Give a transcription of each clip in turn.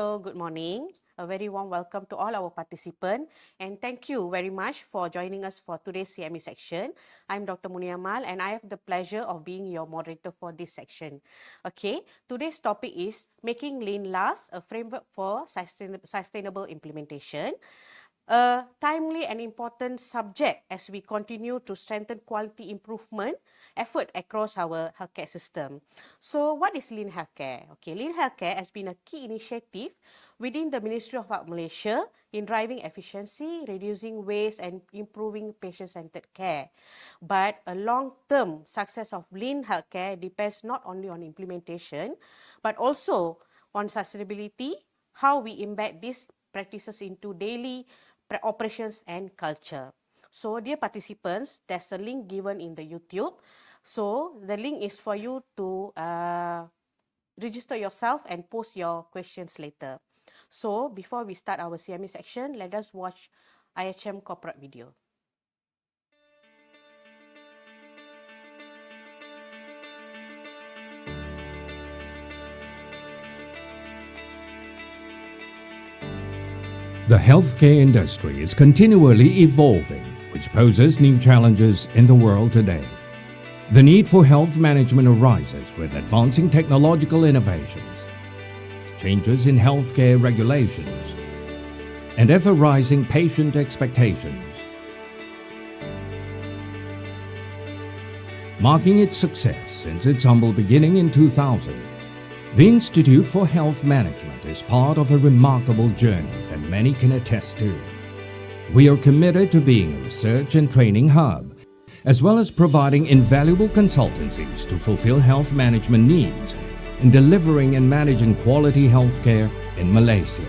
Hello, good morning. A very warm welcome to all our participants and thank you very much for joining us for today's CME section. I'm Dr. Muniamal and I have the pleasure of being your moderator for this section. Okay, today's topic is Making Lean Last, a framework for sustainable implementation. A timely and important subject as we continue to strengthen quality improvement effort across our healthcare system. So what is Lean Healthcare? Okay, Lean Healthcare has been a key initiative within the Ministry of Health Malaysia in driving efficiency, reducing waste and improving patient-centered care. But a long-term success of Lean Healthcare depends not only on implementation, but also on sustainability, how we embed these practices into daily operations and culture. So dear participants, there's a link given in the YouTube. So the link is for you to register yourself and post your questions later. So before we start our CME section, let us watch IHM corporate video. The healthcare industry is continually evolving, which poses new challenges in the world today. The need for health management arises with advancing technological innovations, changes in healthcare regulations, and ever-rising patient expectations. Marking its success since its humble beginning in 2000, the Institute for Health Management is part of a remarkable journey that many can attest to. We are committed to being a research and training hub, as well as providing invaluable consultancies to fulfill health management needs in delivering and managing quality healthcare in Malaysia.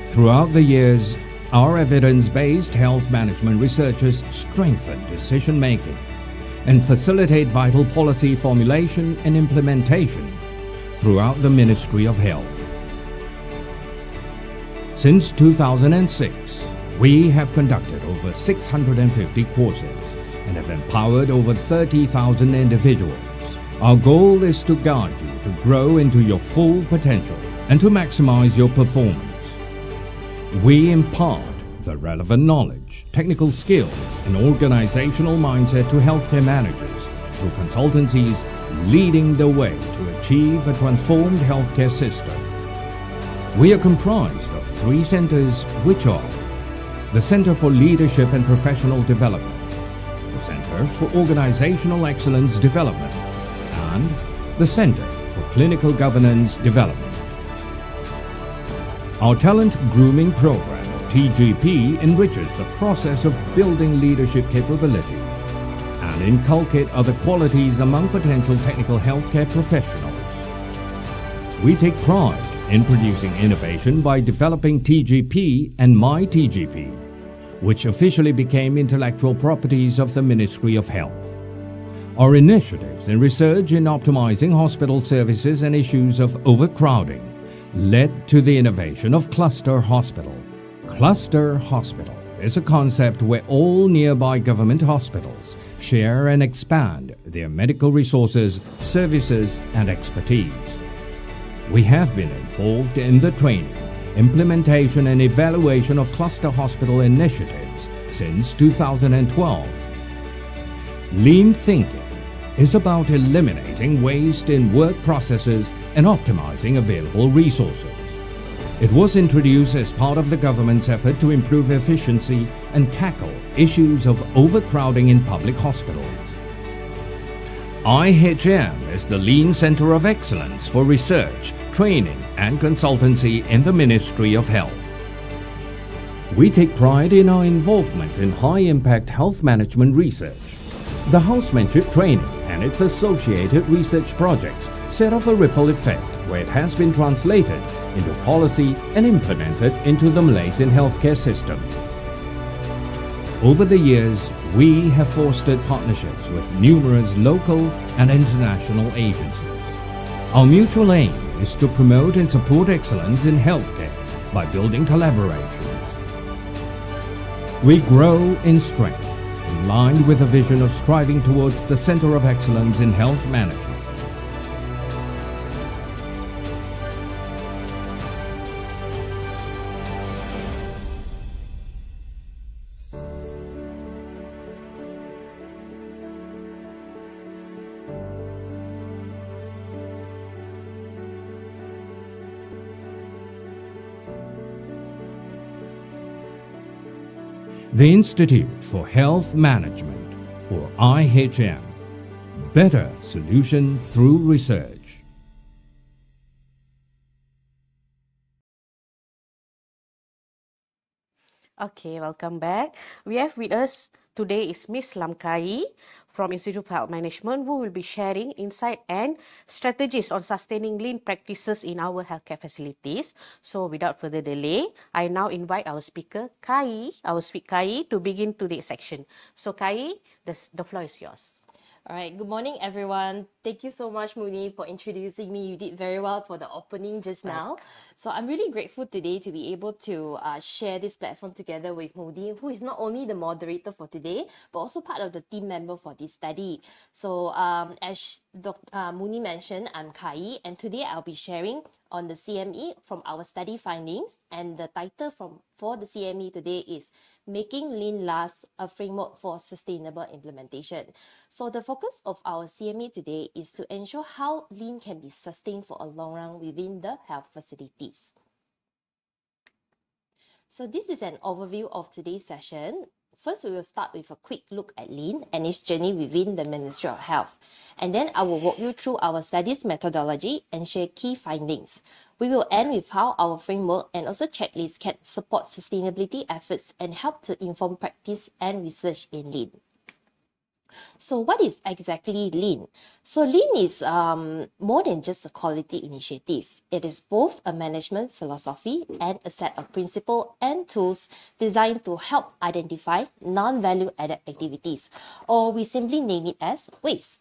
Throughout the years, our evidence-based health management researchers strengthen decision-making and facilitate vital policy formulation and implementation throughout the Ministry of Health. Since 2006, we have conducted over 650 courses and have empowered over 30,000 individuals. Our goal is to guide you to grow into your full potential and to maximize your performance. We impart the relevant knowledge, technical skills, and organizational mindset to healthcare managers through consultancies leading the way to achieve a transformed healthcare system. We are comprised of 3 centers, which are the Center for Leadership and Professional Development, the Center for Organizational Excellence Development, and the Center for Clinical Governance Development. Our talent grooming program, TGP, enriches the process of building leadership capability and inculcate other qualities among potential technical healthcare professionals. We take pride in producing innovation by developing TGP and MyTGP, which officially became intellectual properties of the Ministry of Health. Our initiatives in research in optimizing hospital services and issues of overcrowding led to the innovation of Cluster Hospital. Cluster Hospital is a concept where all nearby government hospitals share and expand their medical resources, services, and expertise. We have been involved in the training, implementation, and evaluation of cluster hospital initiatives since 2012. Lean thinking is about eliminating waste in work processes and optimizing available resources. It was introduced as part of the government's effort to improve efficiency and tackle issues of overcrowding in public hospitals. IHM is the Lean Center of Excellence for research, training, and consultancy in the Ministry of Health. We take pride in our involvement in high-impact health management research. The housemanship training and its associated research projects set off a ripple effect where it has been translated into policy and implemented into the Malaysian healthcare system. Over the years, we have fostered partnerships with numerous local and international agencies. Our mutual aim is to promote and support excellence in healthcare by building collaborations. We grow in strength, in line with a vision of striving towards the center of excellence in health management. The Institute for Health Management, or IHM. Better solution through research. Okay, welcome back. We have with us today is Miss Lamkai from Institute for Health Management, who will be sharing insight and strategies on sustaining lean practices in our healthcare facilities. So without further delay, I now invite our speaker, Kai, to begin today's section. So Kai, the floor is yours. All right, good morning, everyone. Thank you so much, Muni, for introducing me. You did very well for the opening just now. So I'm really grateful today to be able to share this platform together with Muni, who is not only the moderator for today, but also part of the team member for this study. So as Dr. Muni mentioned, I'm Kai, and today I'll be sharing on the CME from our study findings. And the title for the CME today is Making Lean Last, a Framework for Sustainable Implementation. So the focus of our CME today is to ensure how lean can be sustained for a long run within the health facilities. So this is an overview of today's session. First, we will start with a quick look at lean and its journey within the Ministry of Health. And then I will walk you through our studies methodology and share key findings. We will end with how our framework and also checklist can support sustainability efforts and help to inform practice and research in lean. So what is exactly lean? So lean is more than just a quality initiative. It is both a management philosophy and a set of principles and tools designed to help identify non-value added activities, or we simply name it as waste.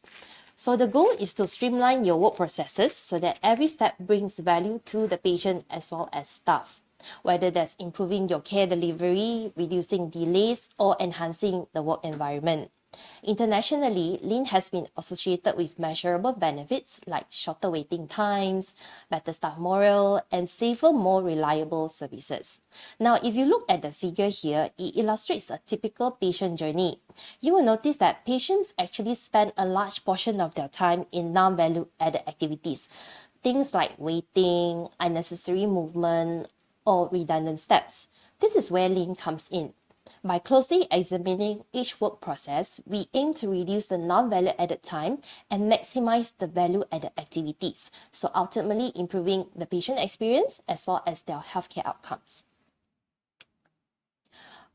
So the goal is to streamline your work processes so that every step brings value to the patient as well as staff, whether that's improving your care delivery, reducing delays, or enhancing the work environment. Internationally, lean has been associated with measurable benefits like shorter waiting times, better staff morale, and safer, more reliable services. Now, if you look at the figure here, it illustrates a typical patient journey. You will notice that patients actually spend a large portion of their time in non-value added activities. Things like waiting, unnecessary movement, or redundant steps. This is where lean comes in. By closely examining each work process, we aim to reduce the non-value added time and maximize the value added activities, so ultimately improving the patient experience as well as their healthcare outcomes.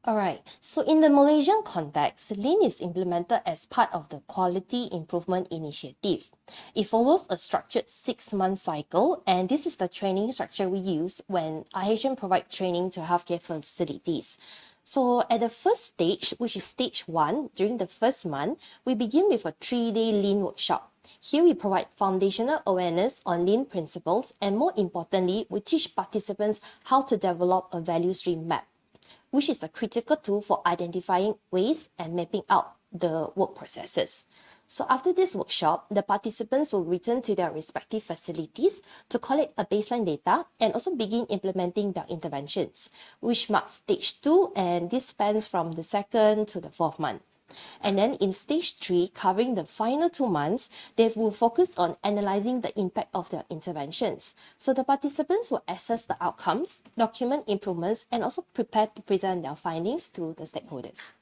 Alright, so in the Malaysian context, lean is implemented as part of the Quality Improvement Initiative. It follows a structured 6-month cycle, and this is the training structure we use when IHM provide training to healthcare facilities. So at the first stage, which is stage 1, during the first month, we begin with a 3-day lean workshop. Here we provide foundational awareness on lean principles, and more importantly, we teach participants how to develop a value stream map, which is a critical tool for identifying waste and mapping out the work processes. So after this workshop, the participants will return to their respective facilities to collect a baseline data and also begin implementing their interventions, which marks stage 2, and this spans from the 2nd to the 4th month. And then in stage 3, covering the final 2 months, they will focus on analyzing the impact of their interventions. So the participants will assess the outcomes, document improvements, and also prepare to present their findings to the stakeholders.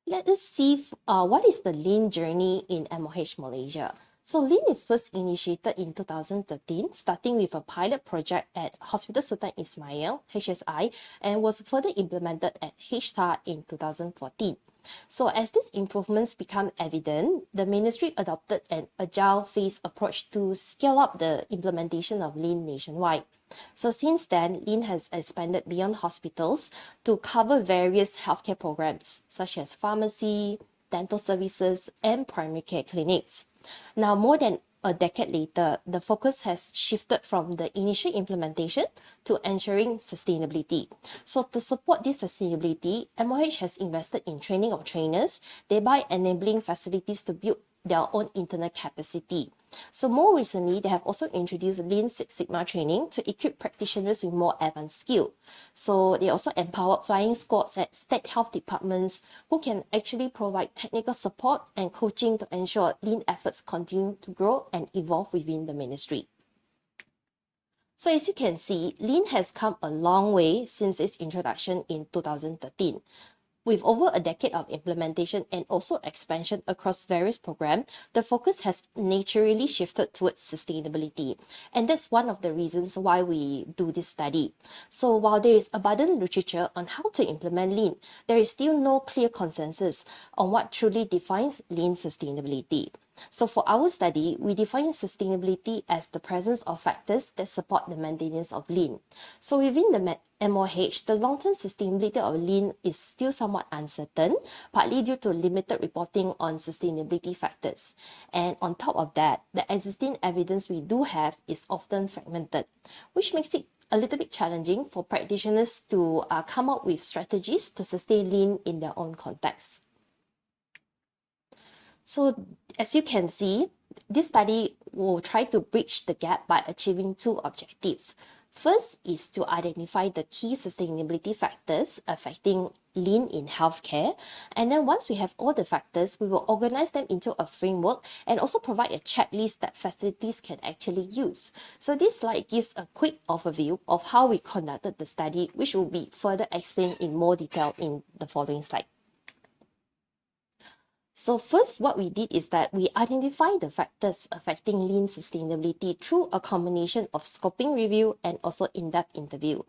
Let us see what is the lean journey in MOH Malaysia. So lean is first initiated in 2013, starting with a pilot project at Hospital Sultan Ismail, HSI, and was further implemented at HSTAR in 2014. So as these improvements become evident, the ministry adopted an agile phase approach to scale up the implementation of lean nationwide. So since then, lean has expanded beyond hospitals to cover various healthcare programs such as pharmacy, dental services, and primary care clinics. Now, more than a decade later, the focus has shifted from the initial implementation to ensuring sustainability. So to support this sustainability, MOH has invested in training of trainers, thereby enabling facilities to build their own internal capacity. So more recently, they have also introduced Lean Six Sigma training to equip practitioners with more advanced skill. So they also empowered flying squads at state health departments who can actually provide technical support and coaching to ensure Lean efforts continue to grow and evolve within the ministry. So as you can see, Lean has come a long way since its introduction in 2013. With over a decade of implementation and also expansion across various programs, the focus has naturally shifted towards sustainability. And that's one of the reasons why we do this study. So while there is abundant literature on how to implement Lean, there is still no clear consensus on what truly defines Lean sustainability. So for our study, we define sustainability as the presence of factors that support the maintenance of Lean. So within the MOH, the long-term sustainability of Lean is still somewhat uncertain, partly due to limited reporting on sustainability factors. And on top of that, the existing evidence we do have is often fragmented, which makes it a little bit challenging for practitioners to come up with strategies to sustain Lean in their own context. So as you can see, this study will try to bridge the gap by achieving two objectives. First is to identify the key sustainability factors affecting Lean in healthcare. And then once we have all the factors, we will organize them into a framework and also provide a checklist that facilities can actually use. So this slide gives a quick overview of how we conducted the study, which will be further explained in more detail in the following slide. So first, what we did is that we identified the factors affecting Lean sustainability through a combination of scoping review and also in-depth interview.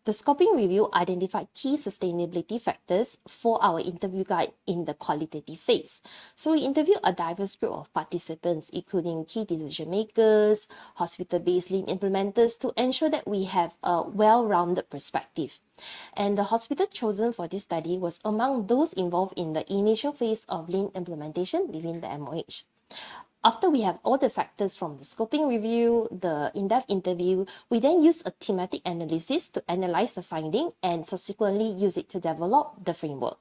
The scoping review identified key sustainability factors for our interview guide in the qualitative phase. So we interviewed a diverse group of participants, including key decision makers, hospital-based Lean implementers, to ensure that we have a well-rounded perspective. And the hospital chosen for this study was among those involved in the initial phase of Lean implementation within the MOH. After we have all the factors from the scoping review, the in-depth interview, we then use a thematic analysis to analyze the finding and subsequently use it to develop the framework.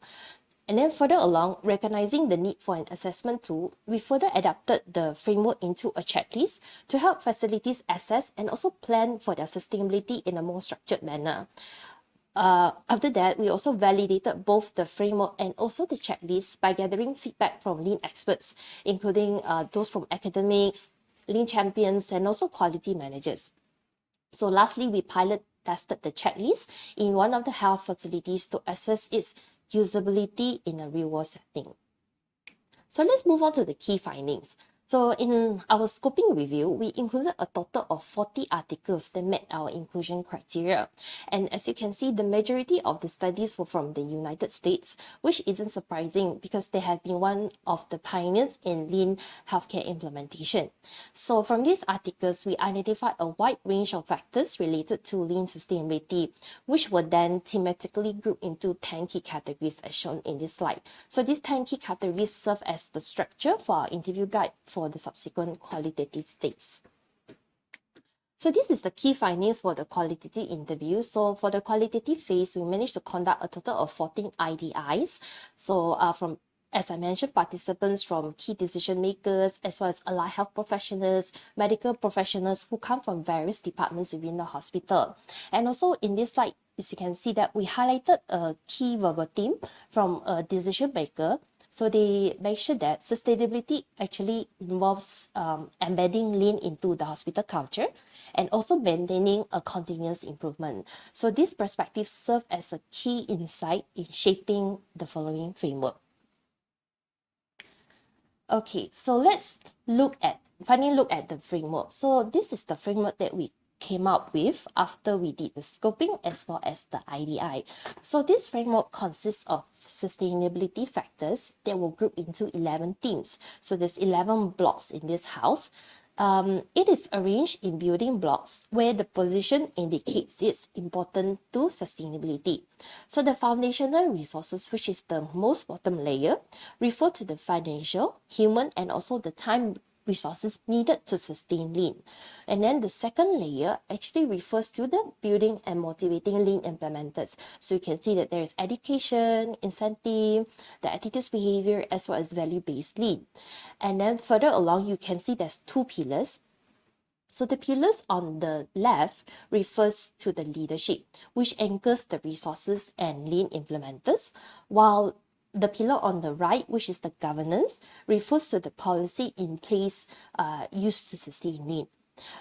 And then further along, recognizing the need for an assessment tool, we further adapted the framework into a checklist to help facilities assess and also plan for their sustainability in a more structured manner. After that, we also validated both the framework and also the checklist by gathering feedback from Lean experts, including those from academics, Lean champions, and also quality managers. So lastly, we pilot tested the checklist in one of the health facilities to assess its usability in a real-world setting. So let's move on to the key findings. So in our scoping review, we included a total of 40 articles that met our inclusion criteria. And as you can see, the majority of the studies were from the United States, which isn't surprising because they have been one of the pioneers in Lean healthcare implementation. So from these articles, we identified a wide range of factors related to Lean sustainability, which were then thematically grouped into 10 key categories as shown in this slide. So these 10 key categories serve as the structure for our interview guide for the subsequent qualitative phase. So this is the key findings for the qualitative interview. So for the qualitative phase, we managed to conduct a total of 14 IDIs. So as I mentioned, participants from key decision makers, as well as allied health professionals, medical professionals who come from various departments within the hospital. And also in this slide, as you can see that we highlighted a key verbal theme from a decision maker. So they make sure that sustainability actually involves embedding Lean into the hospital culture and also maintaining a continuous improvement. So these perspectives serve as a key insight in shaping the following framework. Okay, so let's finally look at the framework. So this is the framework that we came up with after we did the scoping as well as the IDI. So this framework consists of sustainability factors that will group into 11 themes. So there's 11 blocks in this house. It is arranged in building blocks where the position indicates its importance to sustainability. So the foundational resources, which is the most bottom layer, refer to the financial, human, and also the time resources needed to sustain Lean. And then the second layer actually refers to the building and motivating Lean implementers. So you can see that there is education, incentive, the attitudes behavior, as well as value-based Lean. And then further along, you can see there's two pillars. So the pillars on the left refers to the leadership, which anchors the resources and Lean implementers, while the pillar on the right, which is the governance, refers to the policy in place used to sustain Lean.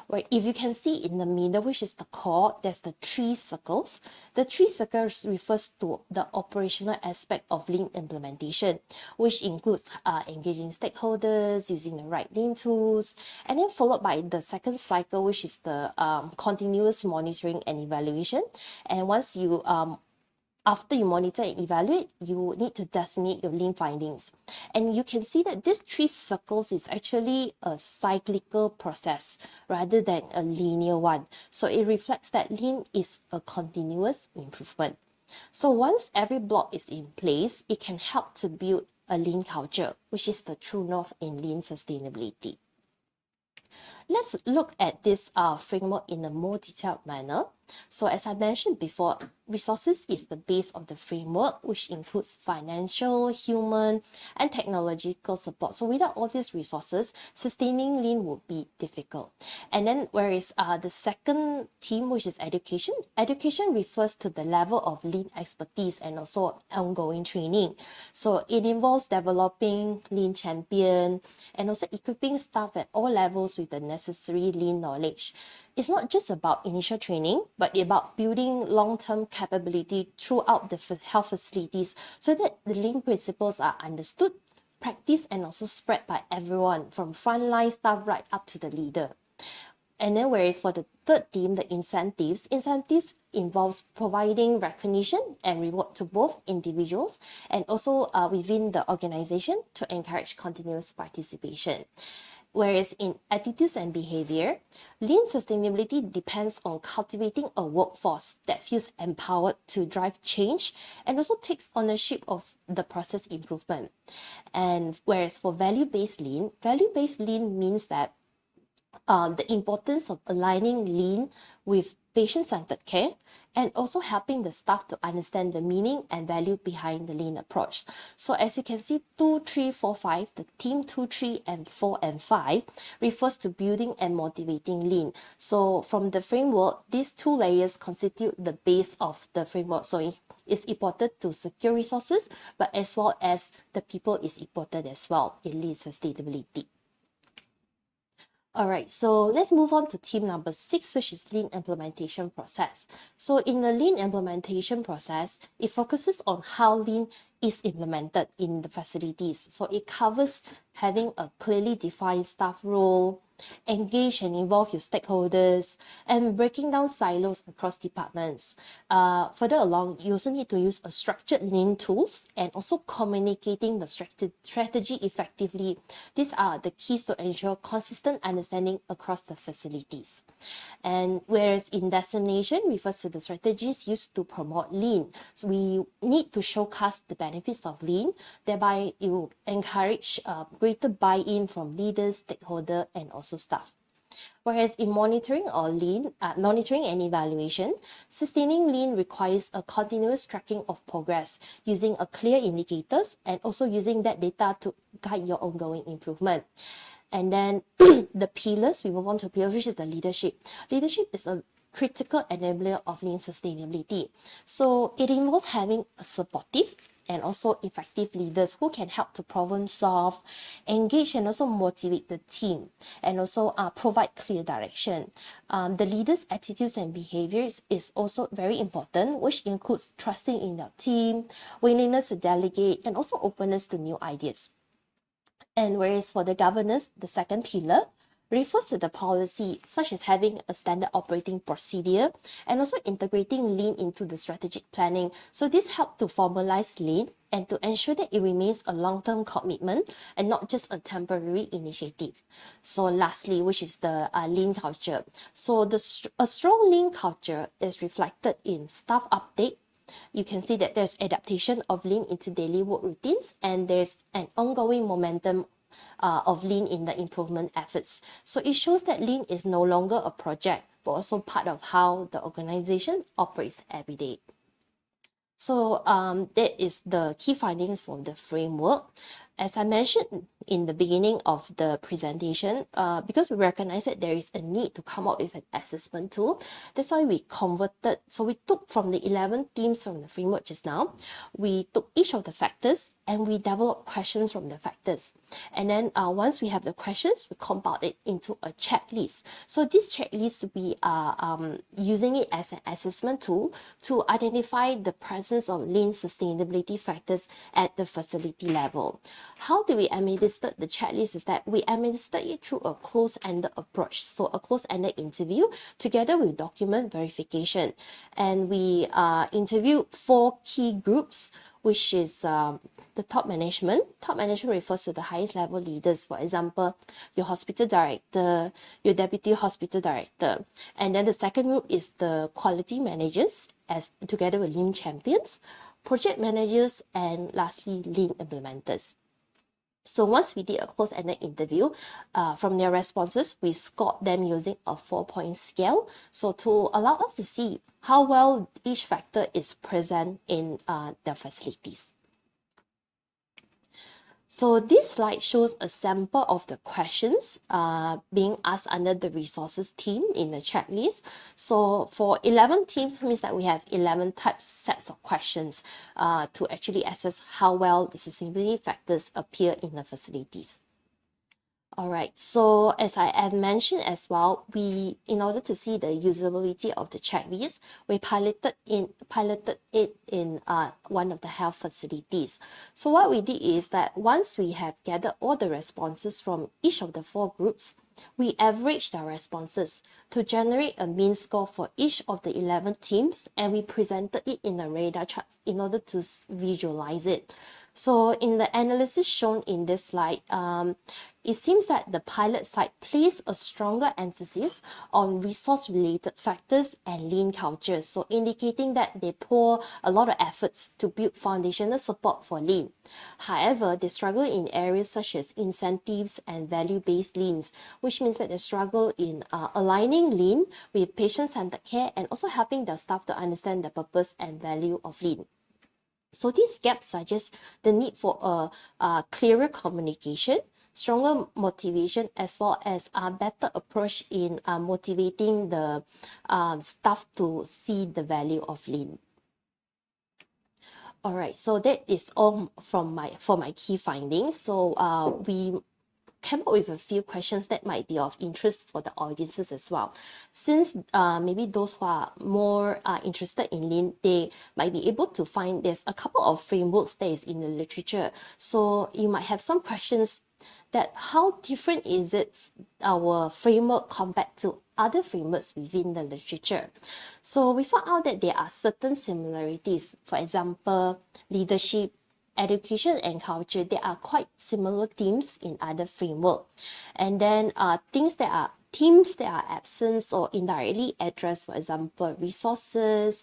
Where if you can see in the middle, which is the core, there's the three circles. The three circles refers to the operational aspect of Lean implementation, which includes engaging stakeholders, using the right Lean tools, and then followed by the second cycle, which is the continuous monitoring and evaluation. And once you after you monitor and evaluate, you need to designate your Lean findings. And you can see that these three circles is actually a cyclical process rather than a linear one. So it reflects that Lean is a continuous improvement. So once every block is in place, it can help to build a Lean culture, which is the true north in Lean sustainability. Let's look at this framework in a more detailed manner. So as I mentioned before, resources is the base of the framework, which includes financial, human, and technological support. So without all these resources, sustaining Lean would be difficult. And then whereas the second theme, which is education, education refers to the level of Lean expertise and also ongoing training. So it involves developing Lean champion and also equipping staff at all levels with the necessary Lean knowledge. It's not just about initial training, but about building long-term capability throughout the health facilities so that the Lean principles are understood, practiced, and also spread by everyone from frontline staff right up to the leader. And then whereas for the third theme, the incentives involves providing recognition and reward to both individuals and also within the organization to encourage continuous participation. Whereas in attitudes and behavior, Lean sustainability depends on cultivating a workforce that feels empowered to drive change and also takes ownership of the process improvement. And whereas for value-based Lean means that the importance of aligning Lean with patient-centered care and also helping the staff to understand the meaning and value behind the Lean approach. So as you can see, 2, 3, 4, 5, the theme 2, 3, and 4, and 5 refers to building and motivating Lean. So from the framework, these two layers constitute the base of the framework. So it's important to secure resources, but as well as the people is important as well in Lean sustainability. All right, so let's move on to theme number 6, which is Lean implementation process. So in the Lean implementation process, it focuses on how Lean is implemented in the facilities. So it covers having a clearly defined staff role, engage and involve your stakeholders, and breaking down silos across departments. Further along, you also need to use a structured Lean tools and also communicating the strategy effectively. These are the keys to ensure consistent understanding across the facilities. And whereas in dissemination refers to the strategies used to promote Lean. So we need to showcase the benefits of Lean, thereby it will encourage greater buy-in from leaders, stakeholders, and also staff. Whereas in monitoring and evaluation, sustaining Lean requires a continuous tracking of progress using a clear indicators and also using that data to guide your ongoing improvement. And then the pillars, we move on to pillars, which is the leadership. Leadership is a critical enabler of Lean sustainability. So it involves having a supportive and also effective leaders who can help to problem solve, engage and also motivate the team, and also provide clear direction. The leaders' attitudes and behaviors is also very important, which includes trusting in their team, willingness to delegate, and also openness to new ideas. And whereas for the governance, the second pillar refers to the policy, such as having a standard operating procedure and also integrating Lean into the strategic planning. So this helps to formalize Lean and to ensure that it remains a long-term commitment and not just a temporary initiative. So lastly, which is the Lean culture. So a strong Lean culture is reflected in staff uptake. You can see that there's adaptation of Lean into daily work routines and there's an ongoing momentum of Lean in the improvement efforts. So it shows that Lean is no longer a project, but also part of how the organization operates every day. So that is the key findings from the framework. As I mentioned in the beginning of the presentation, because we recognize that there is a need to come up with an assessment tool, that's why we converted. So we took from the 11 themes from the framework just now, we took each of the factors and we developed questions from the factors. And then once we have the questions, we compiled it into a checklist. So this checklist, we are using it as an assessment tool to identify the presence of lean sustainability factors at the facility level. How do we administer the checklist is that we administer it through a closed-ended approach. So a closed-ended interview together with document verification. And we interviewed 4 key groups, which is the top management. Top management refers to the highest level leaders, for example, your hospital director, your deputy hospital director. And then the second group is the quality managers, as together with lean champions, project managers, and lastly, lean implementers. So once we did a closed-ended interview, from their responses, we scored them using a 4-point scale. So to allow us to see how well each factor is present in the facilities. So this slide shows a sample of the questions being asked under the resources theme in the checklist. So for 11 teams means that we have 11 sets of questions to actually assess how well the sustainability factors appear in the facilities. All right, so as I have mentioned as well, in order to see the usability of the checklist, we piloted it in one of the health facilities. So what we did is that once we have gathered all the responses from each of the 4 groups, we averaged our responses to generate a mean score for each of the 11 teams, and we presented it in a radar chart in order to visualize it. So in the analysis shown in this slide, it seems that the pilot site placed a stronger emphasis on resource-related factors and lean culture, so indicating that they pour a lot of efforts to build foundational support for lean. However, they struggle in areas such as incentives and value-based leans, which means that they struggle in aligning lean with patient-centered care and also helping their staff to understand the purpose and value of lean. So these gaps suggest the need for a clearer communication, stronger motivation, as well as a better approach in motivating the staff to see the value of lean. All right, so that is all for my key findings. So we came up with a few questions that might be of interest for the audiences as well. Since maybe those who are more interested in lean, they might be able to find there's a couple of frameworks that is in the literature. So you might have some questions that how different is it, our framework compared to other frameworks within the literature. So we found out that there are certain similarities. For example, leadership, education and culture, they are quite similar themes in other framework. And then themes that are absent or indirectly addressed, for example, resources,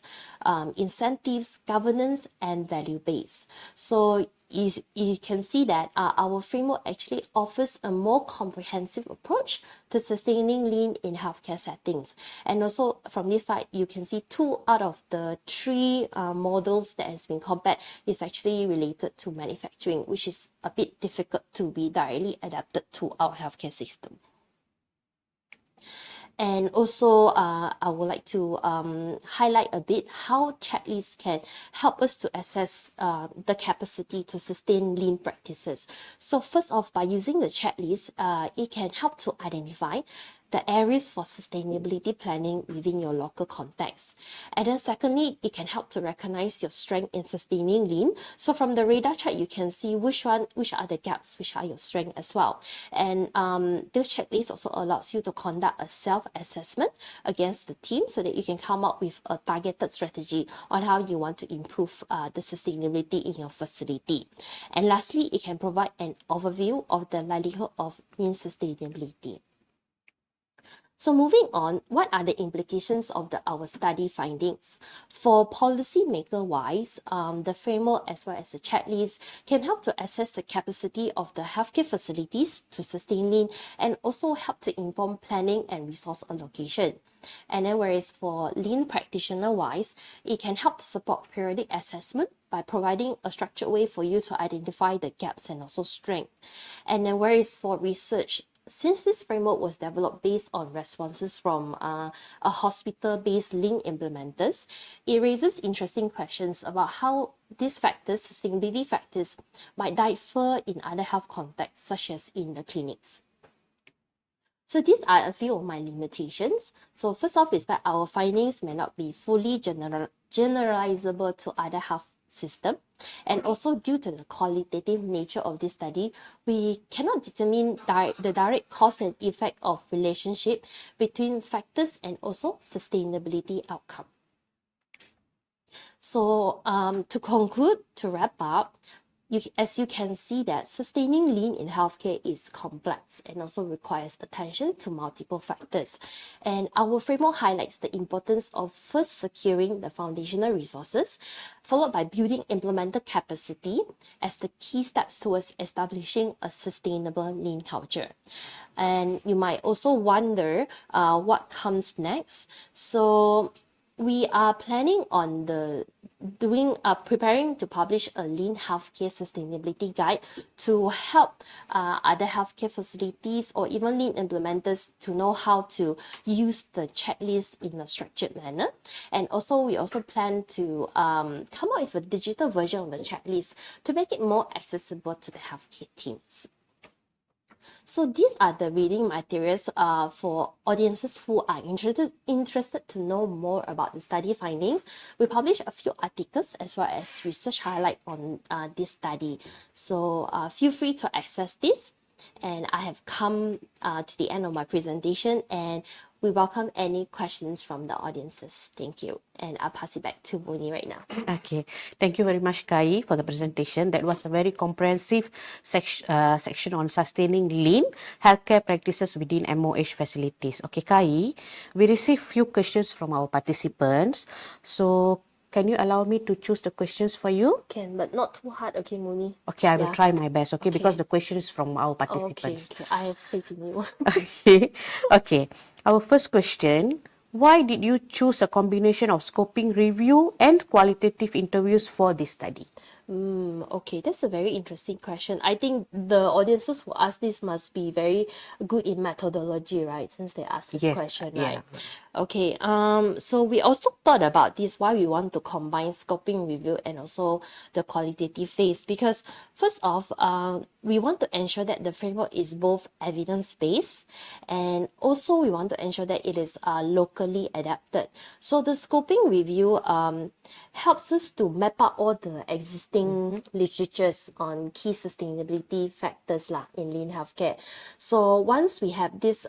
incentives, governance, and value-based. So you can see that our framework actually offers a more comprehensive approach to sustaining lean in healthcare settings. And also from this slide, you can see 2 out of the 3 models that has been compared is actually related to manufacturing, which is a bit difficult to be directly adapted to our healthcare system. And also, I would like to highlight a bit how checklists can help us to assess the capacity to sustain lean practices. So first off, by using the checklist, it can help to identify the areas for sustainability planning within your local context. And then secondly, it can help to recognize your strength in sustaining lean. So from the radar chart, you can see which are the gaps, which are your strength as well. And this checklist also allows you to conduct a self-assessment against the team so that you can come up with a targeted strategy on how you want to improve the sustainability in your facility. And lastly, it can provide an overview of the likelihood of lean sustainability. So moving on, what are the implications of our study findings? For policymaker-wise, the framework as well as the checklist can help to assess the capacity of the healthcare facilities to sustain lean and also help to inform planning and resource allocation. And then whereas for lean practitioner-wise, it can help to support periodic assessment by providing a structured way for you to identify the gaps and also strength. And then whereas for research, since this framework was developed based on responses from a hospital-based lean implementers, it raises interesting questions about how these factors, sustainability factors, might differ in other health contexts, such as in the clinics. So these are a few of my limitations. So first off is that our findings may not be fully generalizable to other health system. And also due to the qualitative nature of this study, we cannot determine the direct cause and effect of relationship between factors and also sustainability outcome. So to conclude, to wrap up, as you can see that sustaining lean in healthcare is complex and also requires attention to multiple factors. And our framework highlights the importance of first securing the foundational resources, followed by building implementer capacity as the key steps towards establishing a sustainable lean culture. And you might also wonder what comes next. So we are planning on preparing to publish a lean healthcare sustainability guide to help other healthcare facilities or even lean implementers to know how to use the checklist in a structured manner. And also, we also plan to come up with a digital version of the checklist to make it more accessible to the healthcare teams. So these are the reading materials for audiences who are interested to know more about the study findings. We publish a few articles as well as research highlight on this study. So feel free to access this. And I have come to the end of my presentation, and we welcome any questions from the audiences. Thank you. And I'll pass it back to Muni right now. Okay, thank you very much, Kai, for the presentation. That was a very comprehensive section on sustaining lean healthcare practices within MOH facilities. Okay, Kai, we received few questions from our participants. So, can you allow me to choose the questions for you? Can, but not too hard, okay, Muni? Okay, I will try my best, okay, because the question is from our participants. Okay, I have faith in you. Okay. Our first question, why did you choose a combination of scoping review and qualitative interviews for this study? Okay, that's a very interesting question. I think the audiences who ask this must be very good in methodology, right? Since they asked this question, right? Okay, so we also thought about this, why we want to combine scoping review and also the qualitative phase, because first off, we want to ensure that the framework is both evidence-based, and also we want to ensure that it is locally adapted. So the scoping review helps us to map out all the existing literatures on key sustainability factors in lean healthcare. So once we have this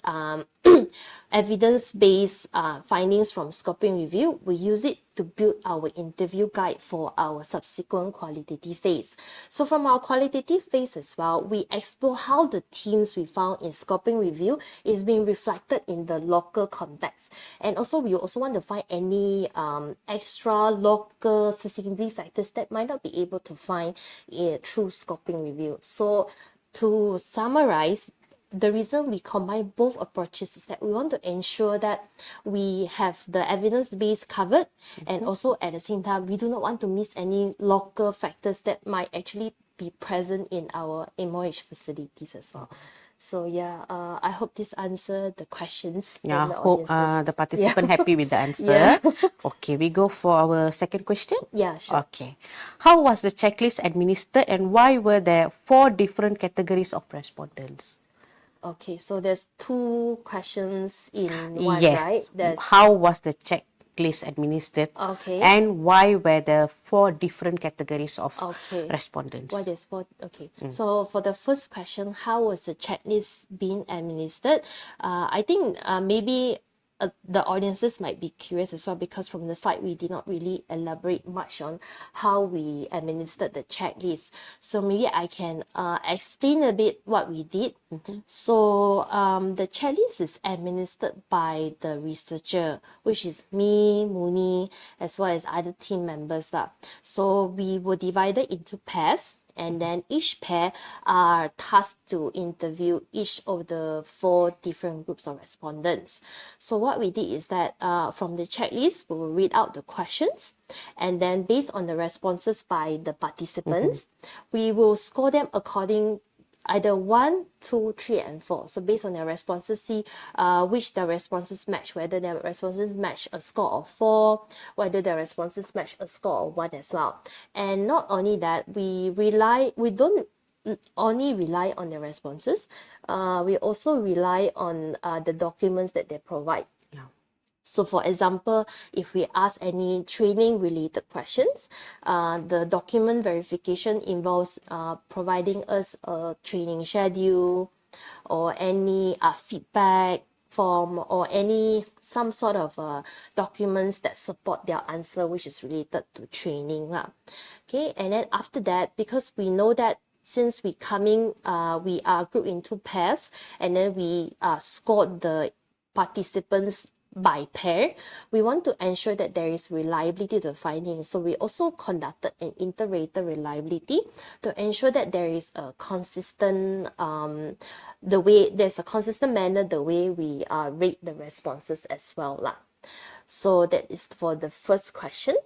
evidence-based findings from scoping review, we use it to build our interview guide for our subsequent qualitative phase. So from our qualitative phase as well, we explore how the themes we found in scoping review is being reflected in the local context. And also, we also want to find any extra local sustainability factors that might not be able to find through scoping review. So to summarize, the reason we combine both approaches is that we want to ensure that we have the evidence base covered, and also at the same time, we do not want to miss any local factors that might actually be present in our MOH facilities as well. So I hope this answered the questions. Yeah, from the hope audiences. the participant happy with the answer. Okay, we go for our second question. Yeah, sure. Okay. How was the checklist administered, and why were there 4 different categories of respondents? Okay, so there's 2 questions in one, Yes. right? How was the checklist administered? Okay. And why were there 4 different categories of respondents? Why there's 4? Okay. So for the first question, how was the checklist being administered? I think maybe the audiences might be curious as well, because from the slide we did not really elaborate much on how we administered the checklist. So maybe I can explain a bit what we did. So the checklist is administered by the researcher, which is me, Muni, as well as other team members. So we were divided into pairs, And then each pair are tasked to interview each of the 4 different groups of respondents. So what we did is that from the checklist, we will read out the questions, and then based on the responses by the participants, we will score them according either 1, 2, 3, and 4. So based on their responses, see which the responses match, whether their responses match a score of 4, whether their responses match a score of 1 as well. And not only that, we don't only rely on their responses, we also rely on the documents that they provide. So for example, if we ask any training related questions, the document verification involves providing us a training schedule or any feedback form or some sort of documents that support their answer which is related to training. Okay, and then after that, because we know that since we are grouped into pairs, and then we scored the participants by pair, we want to ensure that there is reliability to the findings. So we also conducted an inter-rater reliability to ensure that there is a consistent there's a consistent manner the way we rate the responses as well lah. So that is for the first question.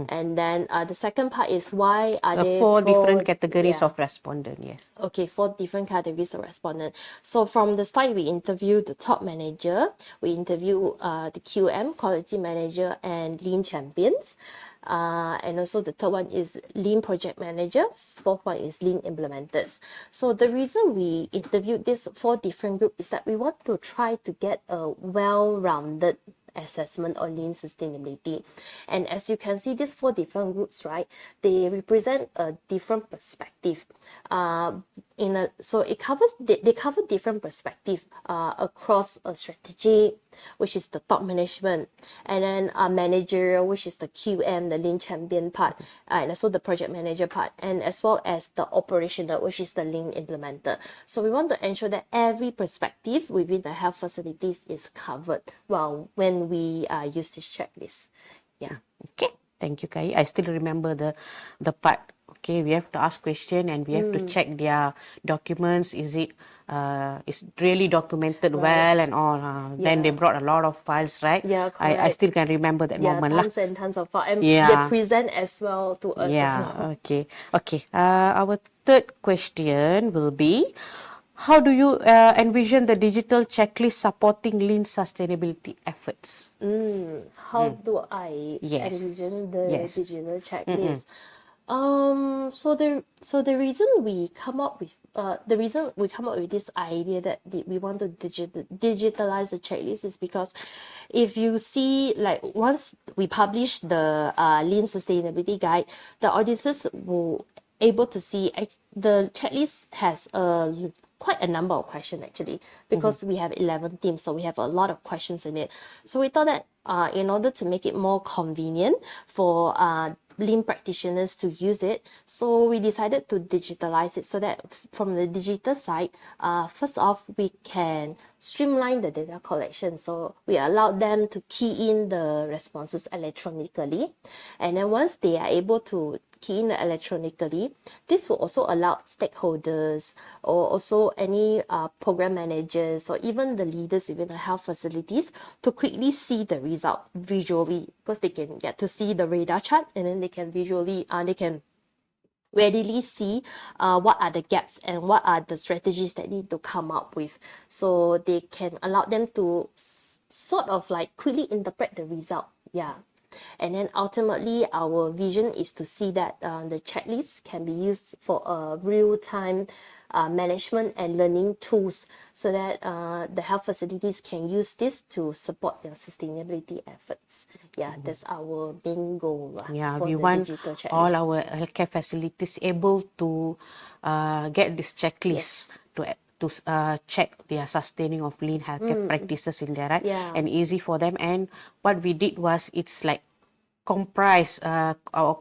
And then the second part is why are there 4 different categories of respondent, yes. Okay, 4 different categories of respondent. So from the slide, we interviewed the top manager, we interviewed the QM, quality manager, and lean champions. And also the third one is lean project manager, fourth one is lean implementers. So the reason we interviewed these 4 different groups is that we want to try to get a well-rounded assessment on lean sustainability. And as you can see, these 4 different groups, right, they represent a different perspective. So they cover different perspective across a strategy, which is the top management, and then a manager, which is the QM, the lean champion part, and also the project manager part, and as well as the operational, which is the lean implementer. So we want to ensure that every perspective within the health facilities is covered when we use this checklist. Yeah. Okay, thank you, Kai. I still remember the part. Okay, we have to ask question and we have to check their documents. Is it really documented well and all? Then they brought a lot of files, right? Yeah, I still can remember that moment. Tons and tons of files. And they present as well to us. Okay. Our third question will be, how do you envision the digital checklist supporting lean sustainability efforts? How do I envision the digital checklist? So the reason we come up with this idea that we want to digitalize the checklist is because if you see, like, once we publish the lean sustainability guide, the auditors will able to see the checklist has quite a number of questions actually, because we have 11 teams, so we have a lot of questions in it. So we thought that in order to make it more convenient for lean practitioners to use it, so we decided to digitalize it so that from the digital side, first off, we can streamline the data collection. So we allowed them to key in the responses electronically, and then once they are able to key in electronically, this will also allow stakeholders or also any program managers or even the leaders within the health facilities to quickly see the result visually, because they can get to see the radar chart, and then they can visually they can readily see what are the gaps and what are the strategies that need to come up with, so they can allow them to sort of like quickly interpret the result. And then ultimately, our vision is to see that the checklist can be used for real-time management and learning tools, so that the health facilities can use this to support their sustainability efforts. That's our main goal for we the want digital checklist. all our healthcare facilities able to get this checklist to check their sustaining of lean healthcare practices in there, right? And easy for them. And what we did was, it's like compress our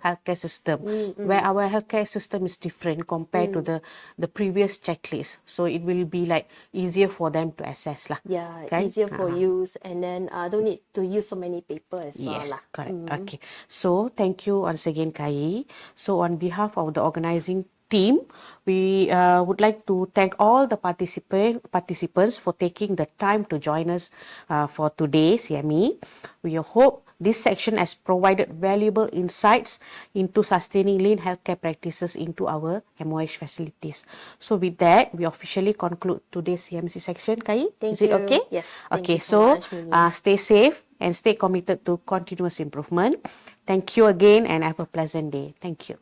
healthcare system, where our healthcare system is different compared to the previous checklist. So it will be like easier for them to access lah. Yeah, Kan? easier for use, and then don't need to use so many paper as well Yes, lah. correct. Okay. So thank you once again, Kai. So on behalf of the organizing team, we would like to thank all the participants for taking the time to join us for today's CME. We hope this section has provided valuable insights into sustaining lean healthcare practices into our MOH facilities. So with that, we officially conclude today's CMC section. Kai, Thank is it you. okay? Yes, thank Okay, you so so much, Mini. stay safe and stay committed to continuous improvement. Thank you again and have a pleasant day. Thank you.